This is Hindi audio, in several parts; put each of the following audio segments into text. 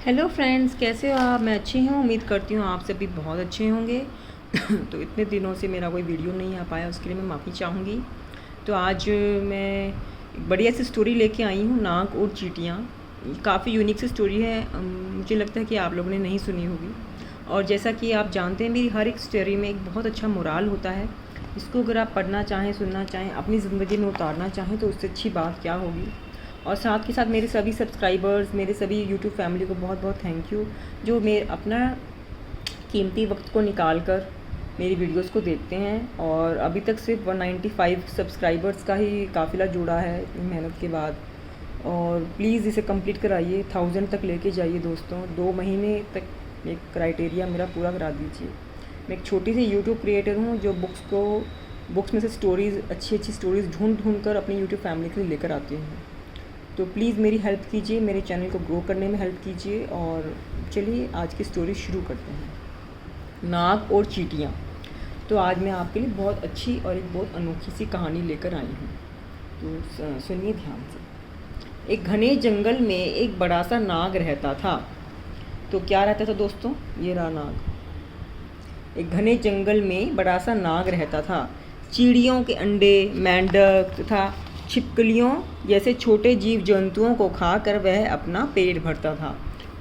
हेलो फ्रेंड्स, कैसे हो आप? मैं अच्छी हूँ, उम्मीद करती हूँ आप सभी बहुत अच्छे होंगे। तो इतने दिनों से मेरा कोई वीडियो नहीं आ पाया, उसके लिए मैं माफ़ी चाहूँगी। तो आज मैं एक बढ़िया सी स्टोरी लेके आई हूँ, नाग और चींटियाँ। काफ़ी यूनिक सी स्टोरी है। मुझे लगता है कि आप लोगों ने नहीं सुनी होगी। और जैसा कि आप जानते हैं, मेरी हर एक स्टोरी में एक बहुत अच्छा मोराल होता है। इसको अगर आप पढ़ना चाहें, सुनना चाहें, अपनी ज़िंदगी में उतारना चाहें तो उससे अच्छी बात क्या होगी। और साथ के साथ मेरे सभी सब्सक्राइबर्स, मेरे सभी यूट्यूब फैमिली को बहुत बहुत थैंक यू, जो मेरे अपना कीमती वक्त को निकाल कर मेरी वीडियोस को देखते हैं। और अभी तक सिर्फ 195 सब्सक्राइबर्स का ही काफ़िला जुड़ा है मेहनत के बाद। और प्लीज़ इसे कंप्लीट कराइए, 1000 तक लेके जाइए दोस्तों। 2 महीने तक एक क्राइटेरिया मेरा पूरा करा दीजिए। मैं एक छोटी सी यूट्यूब क्रिएटर हूँ जो बुक्स में से स्टोरीज़, अच्छी अच्छी स्टोरीज़ ढूंढ कर अपनी यूट्यूब फैमिली के लिए लेकर आती हूँ। तो प्लीज़ मेरी हेल्प कीजिए, मेरे चैनल को ग्रो करने में हेल्प कीजिए। और चलिए आज की स्टोरी शुरू करते हैं, नाग और चींटियाँ। तो आज मैं आपके लिए बहुत अच्छी और एक बहुत अनोखी सी कहानी लेकर आई हूँ। तो सुनिए ध्यान से। एक घने जंगल में एक बड़ा सा नाग रहता था। तो क्या रहता था दोस्तों? ये रहा नाग। एक घने जंगल में बड़ा सा नाग रहता था। चिड़ियों के अंडे, मेंढक तथा छिपकलियों जैसे छोटे जीव जंतुओं को खाकर वह अपना पेट भरता था।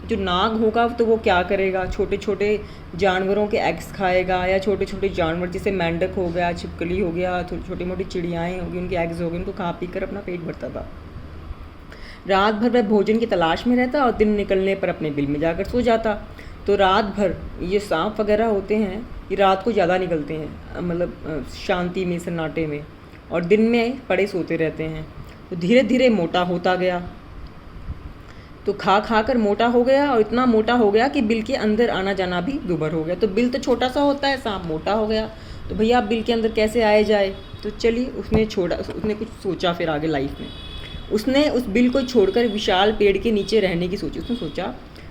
जो नाग होगा तो वो क्या करेगा? छोटे छोटे जानवरों के एग्स खाएगा, या छोटे छोटे जानवर जैसे मेंढक हो गया, छिपकली हो गया, छोटी मोटी चिड़ियाएँ होगी, उनके एग्स हो गए, उनको खा पी कर अपना पेट भरता था। रात भर वह भोजन की तलाश में रहता और दिन निकलने पर अपने बिल में जाकर सो जाता। तो रात भर ये सांप वगैरह होते हैं, ये रात को ज़्यादा निकलते हैं, मतलब शांति में, सन्नाटे में, और दिन में पड़े सोते रहते हैं। तो धीरे धीरे मोटा होता गया। तो खा खा कर मोटा हो गया, और इतना मोटा हो गया कि बिल के अंदर आना जाना भी दूभर हो गया। तो बिल तो छोटा सा होता है, सांप मोटा हो गया, तो भैया बिल के अंदर कैसे आया जाए? तो चलिए उसने कुछ सोचा। फिर आगे लाइफ में उसने उस बिल को छोड़कर विशाल पेड़ के नीचे रहने की सोची। उसने सोचा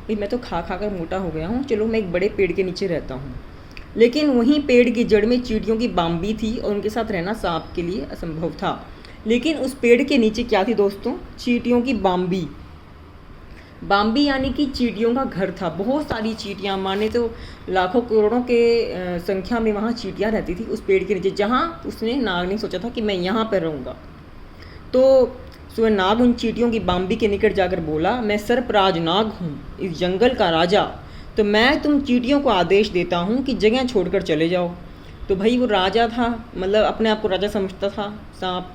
भाई मैं तो खा खा कर मोटा हो गया हूँ, चलो मैं एक बड़े पेड़ के नीचे रहता हूँ। लेकिन वहीं पेड़ की जड़ में चींटियों की बाम्बी थी, और उनके साथ रहना सांप के लिए असंभव था। लेकिन उस पेड़ के नीचे क्या थी दोस्तों? चींटियों की बाम्बी। बाम्बी यानी कि चींटियों का घर था। बहुत सारी चींटियाँ, माने तो लाखों करोड़ों के संख्या में वहाँ चींटियाँ रहती थी उस पेड़ के नीचे, जहाँ उसने नाग ने सोचा था कि मैं यहाँ पर रहूँगा। तो सुबह नाग उन चींटियों की बाम्बी के निकट जाकर बोला, मैं सर्पराज नाग हूँ, इस जंगल का राजा। तो मैं तुम चींटियों को आदेश देता हूँ कि जगह छोड़कर चले जाओ। तो भाई वो राजा था, मतलब अपने आप को राजा समझता था सांप,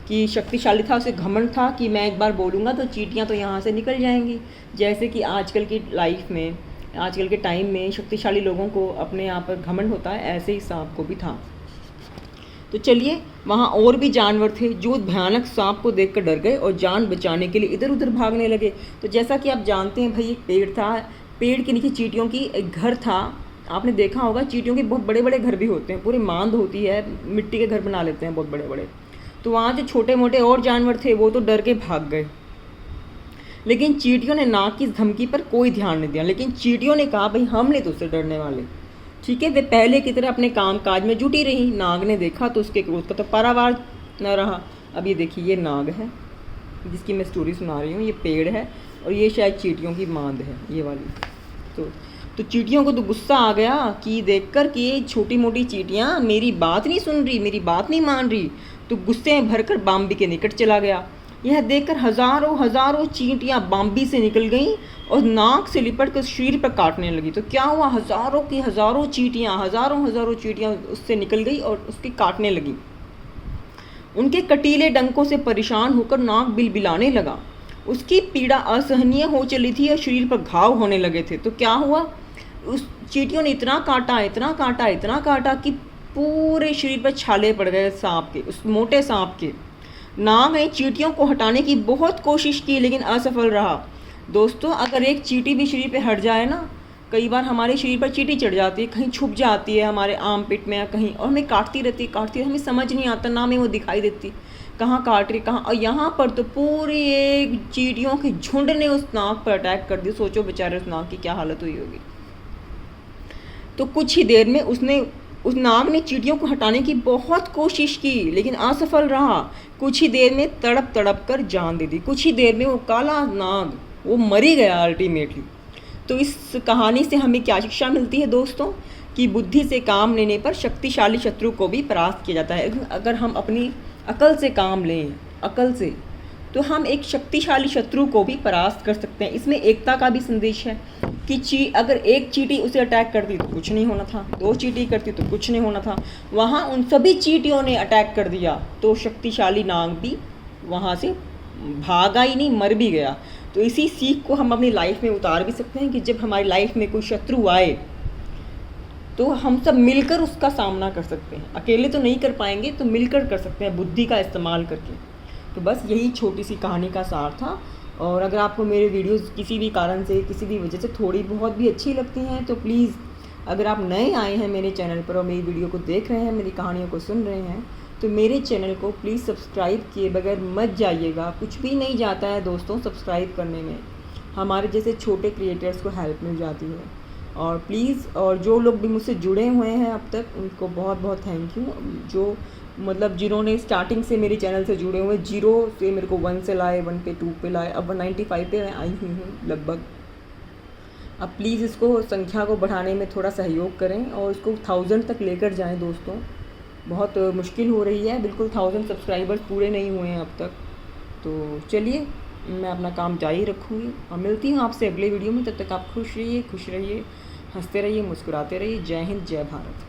कि शक्तिशाली था, उसे घमंड था कि मैं एक बार बोलूँगा तो चींटियाँ तो यहाँ से निकल जाएंगी। जैसे कि आजकल की लाइफ में, आजकल के टाइम में शक्तिशाली लोगों को अपने यहाँ पर घमंड होता है, ऐसे ही सांप को भी था। तो चलिए, वहाँ और भी जानवर थे जो भयानक सांप को देखकर डर गए और जान बचाने के लिए इधर उधर भागने लगे। तो जैसा कि आप जानते हैं भाई, एक पेड़ था, पेड़ के नीचे चींटियों की एक घर था। आपने देखा होगा चींटियों के बहुत बड़े बड़े घर भी होते हैं, पूरी मांद होती है, मिट्टी के घर बना लेते हैं बहुत बड़े बड़े। तो वहाँ जो छोटे मोटे और जानवर थे वो तो डर के भाग गए। लेकिन चींटियों ने नाग की धमकी पर कोई ध्यान नहीं दिया। लेकिन चींटियों ने कहा भाई हम नहीं तो उससे डरने वाले, ठीक है। वे पहले की तरह अपने काम काज में जुटी रही। नाग ने देखा तो उसके क्रोध का तो पारावार न रहा। अब ये देखिए, ये नाग है जिसकी मैं स्टोरी सुना रही हूँ, ये पेड़ है, और ये शायद चींटियों की मांद है, ये वाली। तो चींटियों को तो गुस्सा आ गया कि देखकर कि ये छोटी मोटी चींटियाँ मेरी बात नहीं सुन रही, मेरी बात नहीं मान रही। तो गुस्से में भरकर बाम्बी के निकट चला गया। यह देखकर हजारों हजारों चींटियाँ बाम्बी से निकल गईं और नाक से लिपट कर शरीर पर काटने लगी। तो क्या हुआ? हजारों की हजारों चींटियाँ उससे निकल गई और उसकी काटने लगी। उनके कटीले डंकों से परेशान होकर नाग बिलबिलाने लगा। उसकी पीड़ा असहनीय हो चली थी और शरीर पर घाव होने लगे थे। तो क्या हुआ? उस चींटियों ने इतना काटा कि पूरे शरीर पर छाले पड़ गए सांप के, उस मोटे सांप के। नाग ने चींटियों को हटाने की बहुत कोशिश की, लेकिन असफल रहा। दोस्तों, अगर एक चींटी भी शरीर पे हट जाए ना, कई बार हमारे शरीर पर चींटी चढ़ जाती है, कहीं छुप जाती है हमारे आर्म पिट में या कहीं, और हमें काटती रहती है, हमें समझ नहीं आता, ना हमें वो दिखाई देती कहाँ काट रही कहाँ। और यहाँ पर तो पूरी एक चींटियों के झुंड ने उस नाग पर अटैक कर दिया। सोचो बेचारे उस नाग की क्या हालत हुई होगी। तो कुछ ही देर में उस नाग ने चींटियों को हटाने की बहुत कोशिश की, लेकिन असफल रहा। कुछ ही देर में तड़प तड़प कर जान दे दी। कुछ ही देर में वो काला नाग वो मर ही गया अल्टीमेटली। तो इस कहानी से हमें क्या शिक्षा मिलती है दोस्तों, कि बुद्धि से काम लेने पर शक्तिशाली शत्रु को भी परास्त किया जाता है। अगर हम अपनी अकल से काम लें, अकल से, तो हम एक शक्तिशाली शत्रु को भी परास्त कर सकते हैं। इसमें एकता का भी संदेश है कि अगर एक चींटी उसे अटैक करती तो कुछ नहीं होना था, 2 चींटी करती तो कुछ नहीं होना था, वहाँ उन सभी चींटियों ने अटैक कर दिया तो शक्तिशाली नाग भी वहाँ से भागा ही नहीं, मर भी गया। तो इसी सीख को हम अपनी लाइफ में उतार भी सकते हैं कि जब हमारी लाइफ में कोई शत्रु आए तो हम सब मिलकर उसका सामना कर सकते हैं। अकेले तो नहीं कर पाएंगे, तो मिलकर कर सकते हैं बुद्धि का इस्तेमाल करके। तो बस यही छोटी सी कहानी का सार था। और अगर आपको मेरे वीडियोस किसी भी कारण से, किसी भी वजह से थोड़ी बहुत भी अच्छी लगती हैं तो प्लीज़, अगर आप नए आए हैं मेरे चैनल पर और मेरी वीडियो को देख रहे हैं, मेरी कहानियों को सुन रहे हैं, तो मेरे चैनल को प्लीज़ सब्सक्राइब किए बगैर मत जाइएगा। कुछ भी नहीं जाता है दोस्तों सब्सक्राइब करने में, हमारे जैसे छोटे क्रिएटर्स को हेल्प मिल जाती है। और प्लीज़, और जो लोग भी मुझसे जुड़े हुए हैं अब तक, उनको बहुत बहुत थैंक यू। जो मतलब जिन्होंने स्टार्टिंग से मेरे चैनल से जुड़े हुए, 0 से मेरे को 1 से लाए, 1 पे 2 पे लाए, अब 195 पे मैं आई हुई हूँ लगभग। अब प्लीज़ इसको, संख्या को बढ़ाने में थोड़ा सहयोग करें और इसको 1000 तक लेकर जाएं दोस्तों। बहुत मुश्किल हो रही है, बिल्कुल 1000 सब्सक्राइबर्स पूरे नहीं हुए हैं अब तक। तो चलिए, मैं अपना काम जारी रखूँगी और मिलती हूँ आपसे अगले वीडियो में। तब तक आप खुश रहिए, हंसते रहिए, मुस्कुराते रहिए। जय हिंद, जय भारत।